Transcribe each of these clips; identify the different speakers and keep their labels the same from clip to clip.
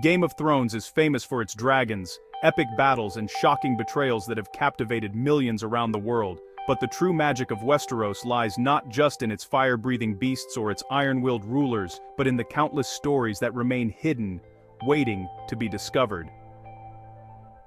Speaker 1: Game of Thrones is famous for its dragons, epic battles and shocking betrayals that have captivated millions around the world. But the true magic of Westeros lies not just in its fire-breathing beasts or its iron-willed rulers, but in the countless stories that remain hidden, waiting to be discovered.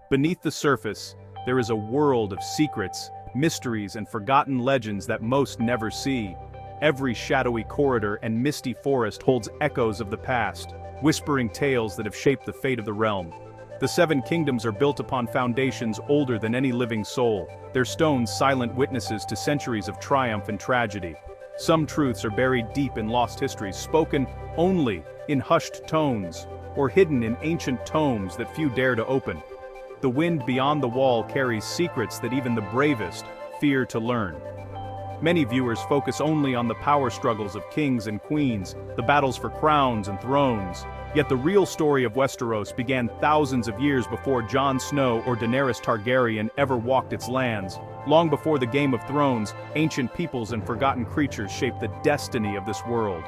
Speaker 1: Beneath the surface, there is a world of secrets, mysteries and forgotten legends that most never see. Every shadowy corridor and misty forest holds echoes of the past, whispering tales that have shaped the fate of the realm. The Seven Kingdoms are built upon foundations older than any living soul, their stones silent witnesses to centuries of triumph and tragedy. Some truths are buried deep in lost histories, spoken only in hushed tones, or hidden in ancient tomes that few dare to open. The wind beyond the wall carries secrets that even the bravest fear to learn. Many viewers focus only on the power struggles of kings and queens, the battles for crowns and thrones. Yet the real story of Westeros began thousands of years before Jon Snow or Daenerys Targaryen ever walked its lands. Long before the Game of Thrones, ancient peoples and forgotten creatures shaped the destiny of this world.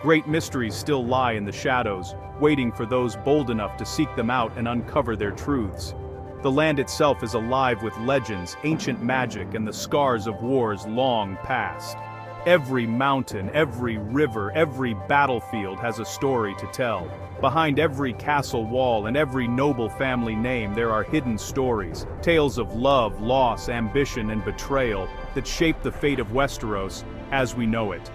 Speaker 1: Great mysteries still lie in the shadows, waiting for those bold enough to seek them out and uncover their truths. The land itself is alive with legends, ancient magic, and the scars of wars long past. Every mountain, every river, every battlefield has a story to tell. Behind every castle wall and every noble family name there are hidden stories, tales of love, loss, ambition, and betrayal that shape the fate of Westeros as we know it.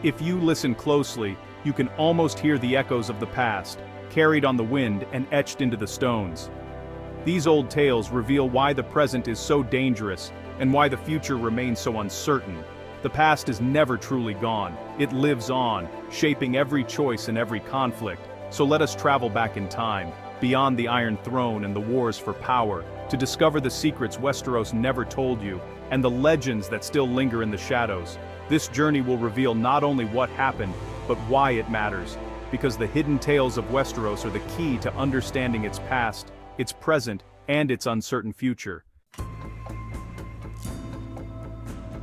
Speaker 1: If you listen closely, you can almost hear the echoes of the past, carried on the wind and etched into the stones. These old tales reveal why the present is so dangerous and why the future remains so uncertain. The past is never truly gone. It lives on, shaping every choice and every conflict. So let us travel back in time, beyond the Iron Throne and the wars for power, to discover the secrets Westeros never told you, and the legends that still linger in the shadows. This journey will reveal not only what happened, but why it matters. Because the hidden tales of Westeros are the key to understanding its past, its present, and its uncertain future.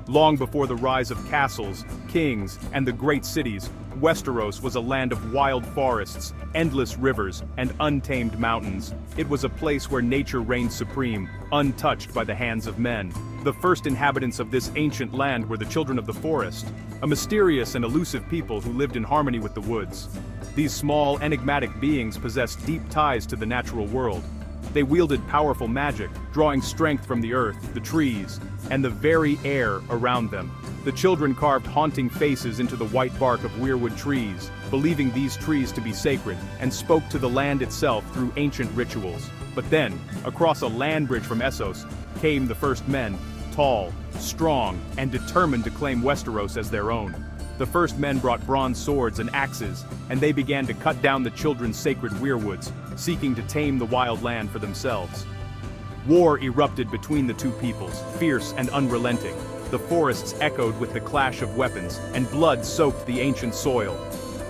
Speaker 1: Long before the rise of castles, kings, and the great cities, Westeros was a land of wild forests, endless rivers, and untamed mountains. It was a place where nature reigned supreme, untouched by the hands of men. The first inhabitants of this ancient land were the children of the forest, a mysterious and elusive people who lived in harmony with the woods. These small, enigmatic beings possessed deep ties to the natural world. They wielded powerful magic, drawing strength from the earth, the trees, and the very air around them. The children carved haunting faces into the white bark of weirwood trees, believing these trees to be sacred, and spoke to the land itself through ancient rituals. But then, across a land bridge from Essos, came the first men, tall, strong, and determined to claim Westeros as their own. The first men brought bronze swords and axes, and they began to cut down the children's sacred weirwoods, seeking to tame the wild land for themselves. War erupted between the two peoples, fierce and unrelenting. The forests echoed with the clash of weapons, and blood soaked the ancient soil.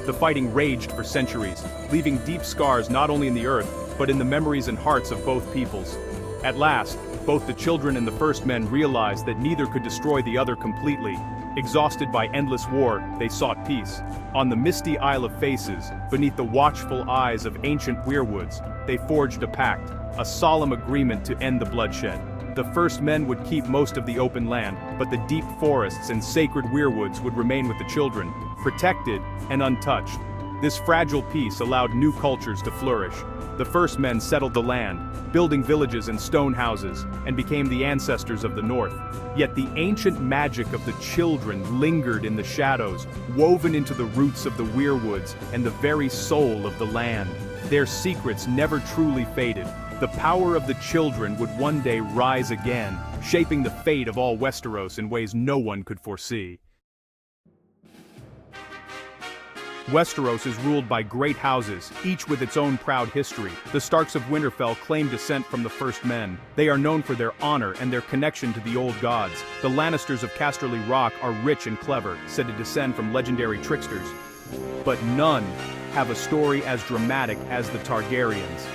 Speaker 1: The fighting raged for centuries, leaving deep scars not only in the earth, but in the memories and hearts of both peoples. At last, both the children and the first men realized that neither could destroy the other completely. Exhausted by endless war, they sought peace. On the misty Isle of Faces, beneath the watchful eyes of ancient weirwoods, they forged a pact, a solemn agreement to end the bloodshed. The first men would keep most of the open land, but the deep forests and sacred weirwoods would remain with the children, protected and untouched. This fragile peace allowed new cultures to flourish. The first men settled the land, building villages and stone houses, and became the ancestors of the North. Yet the ancient magic of the children lingered in the shadows, woven into the roots of the weirwoods and the very soul of the land. Their secrets never truly faded. The power of the children would one day rise again, shaping the fate of all Westeros in ways no one could foresee. Westeros is ruled by great houses, each with its own proud history. The Starks of Winterfell claim descent from the first men. They are known for their honor and their connection to the old gods. The Lannisters of Casterly Rock are rich and clever, said to descend from legendary tricksters. But none have a story as dramatic as the Targaryens.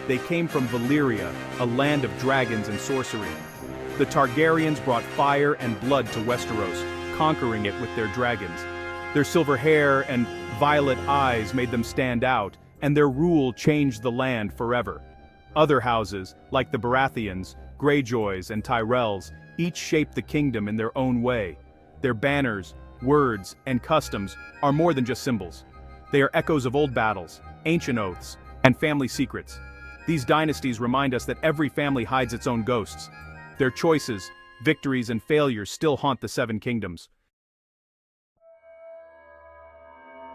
Speaker 1: They came from Valyria, a land of dragons and sorcery. The Targaryens brought fire and blood to Westeros, conquering it with their dragons. Their silver hair and violet eyes made them stand out, and their rule changed the land forever. Other houses, like the Baratheons, Greyjoys, and Tyrells, each shaped the kingdom in their own way. Their banners, words, and customs are more than just symbols. They are echoes of old battles, ancient oaths, and family secrets. These dynasties remind us that every family hides its own ghosts. Their choices, victories, and failures still haunt the Seven Kingdoms.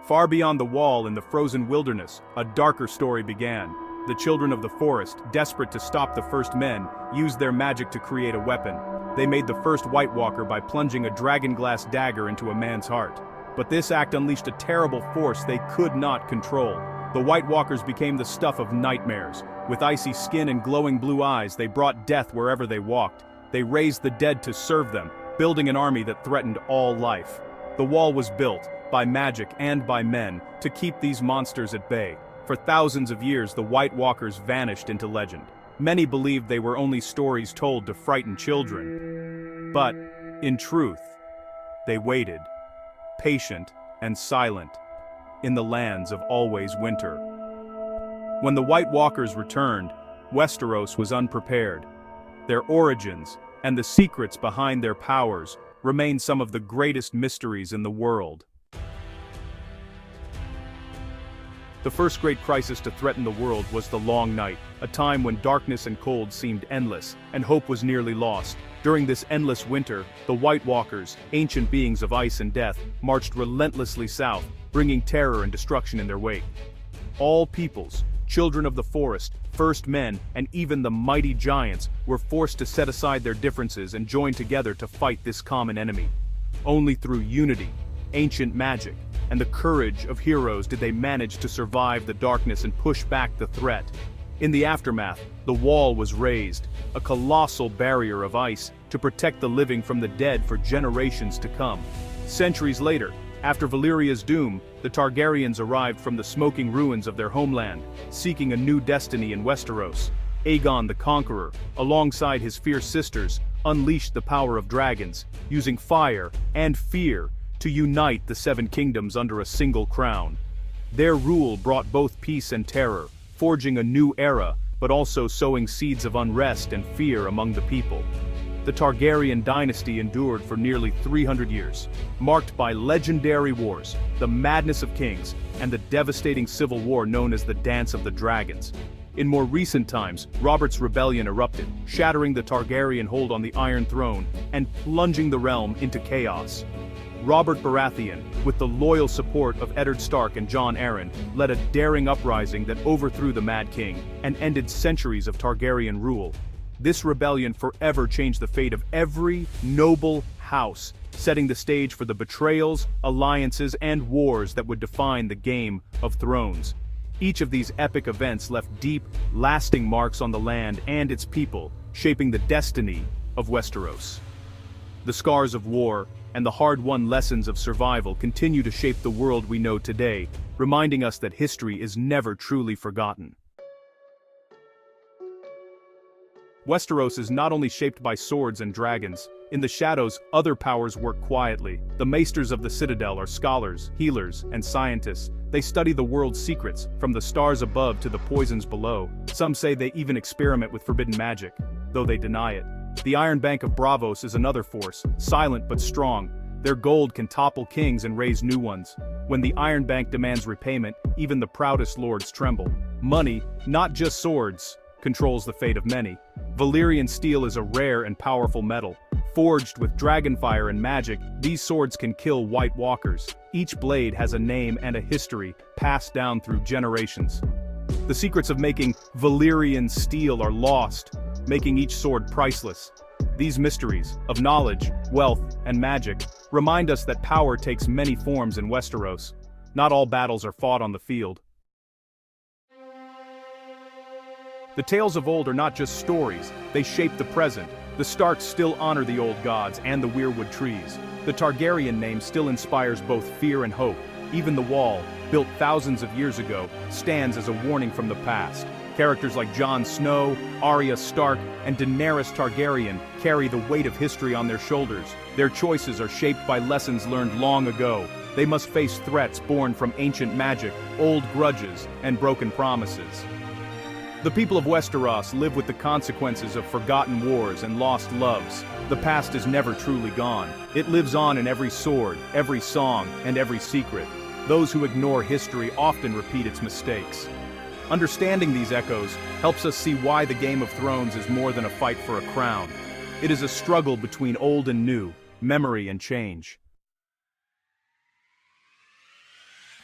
Speaker 1: Far beyond the wall in the frozen wilderness, a darker story began. The children of the forest, desperate to stop the first men, used their magic to create a weapon. They made the first White Walker by plunging a dragonglass dagger into a man's heart. But this act unleashed a terrible force they could not control. The White Walkers became the stuff of nightmares. With icy skin and glowing blue eyes, they brought death wherever they walked. They raised the dead to serve them, building an army that threatened all life. The wall was built, by magic and by men, to keep these monsters at bay. For thousands of years, the White Walkers vanished into legend. Many believed they were only stories told to frighten children. But, in truth, they waited, patient and silent, in the lands of always winter. When the White Walkers returned, Westeros was unprepared. Their origins, and the secrets behind their powers, remain some of the greatest mysteries in the world. The first great crisis to threaten the world was the Long Night, a time when darkness and cold seemed endless, and hope was nearly lost. During this endless winter, the White Walkers, ancient beings of ice and death, marched relentlessly south, bringing terror and destruction in their wake. All peoples, children of the forest, first men, and even the mighty giants, were forced to set aside their differences and join together to fight this common enemy. Only through unity, ancient magic, and the courage of heroes did they manage to survive the darkness and push back the threat. In the aftermath, the wall was raised, a colossal barrier of ice to protect the living from the dead for generations to come. Centuries later, after Valyria's doom, the Targaryens arrived from the smoking ruins of their homeland, seeking a new destiny in Westeros. Aegon the Conqueror, alongside his fierce sisters, unleashed the power of dragons, using fire and fear to unite the Seven Kingdoms under a single crown. Their rule brought both peace and terror, forging a new era, but also sowing seeds of unrest and fear among the people. The Targaryen dynasty endured for nearly 300 years, marked by legendary wars, the madness of kings, and the devastating civil war known as the Dance of the Dragons. In more recent times, Robert's rebellion erupted, shattering the Targaryen hold on the Iron Throne and plunging the realm into chaos. Robert Baratheon, with the loyal support of Eddard Stark and Jon Arryn, led a daring uprising that overthrew the Mad King and ended centuries of Targaryen rule. This rebellion forever changed the fate of every noble house, setting the stage for the betrayals, alliances, and wars that would define the Game of Thrones. Each of these epic events left deep, lasting marks on the land and its people, shaping the destiny of Westeros. The scars of war and the hard-won lessons of survival continue to shape the world we know today, reminding us that history is never truly forgotten. Westeros is not only shaped by swords and dragons. In the shadows, other powers work quietly. The maesters of the Citadel are scholars, healers, and scientists. They study the world's secrets, from the stars above to the poisons below. Some say they even experiment with forbidden magic, though they deny it. The Iron Bank of Braavos is another force, silent but strong. Their gold can topple kings and raise new ones. When the Iron Bank demands repayment, even the proudest lords tremble. Money, not just swords, controls the fate of many. Valyrian steel is a rare and powerful metal. Forged with dragonfire and magic, these swords can kill White Walkers. Each blade has a name and a history, passed down through generations. The secrets of making Valyrian steel are lost, making each sword priceless. These mysteries, of knowledge, wealth, and magic, remind us that power takes many forms in Westeros. Not all battles are fought on the field. The tales of old are not just stories, they shape the present. The Starks still honor the old gods and the weirwood trees. The Targaryen name still inspires both fear and hope. Even the Wall, built thousands of years ago, stands as a warning from the past. Characters like Jon Snow, Arya Stark, and Daenerys Targaryen carry the weight of history on their shoulders. Their choices are shaped by lessons learned long ago. They must face threats born from ancient magic, old grudges, and broken promises. The people of Westeros live with the consequences of forgotten wars and lost loves. The past is never truly gone. It lives on in every sword, every song, and every secret. Those who ignore history often repeat its mistakes. Understanding these echoes helps us see why the Game of Thrones is more than a fight for a crown. It is a struggle between old and new, memory and change.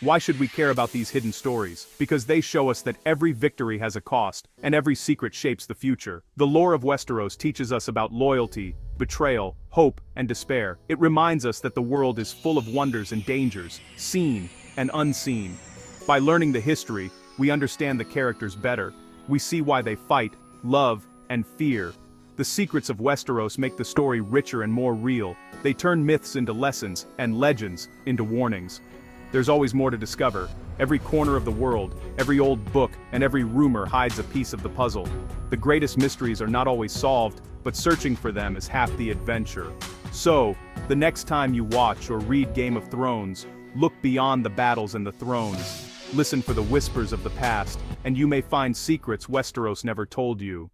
Speaker 1: Why should we care about these hidden stories? Because they show us that every victory has a cost, and every secret shapes the future. The lore of Westeros teaches us about loyalty, betrayal, hope, and despair. It reminds us that the world is full of wonders and dangers, seen and unseen. By learning the history, we understand the characters better. We see why they fight, love, and fear. The secrets of Westeros make the story richer and more real. They turn myths into lessons, and legends into warnings. There's always more to discover. Every corner of the world, every old book, and every rumor hides a piece of the puzzle. The greatest mysteries are not always solved, but searching for them is half the adventure. So, the next time you watch or read Game of Thrones, look beyond the battles and the thrones. Listen for the whispers of the past, and you may find secrets Westeros never told you.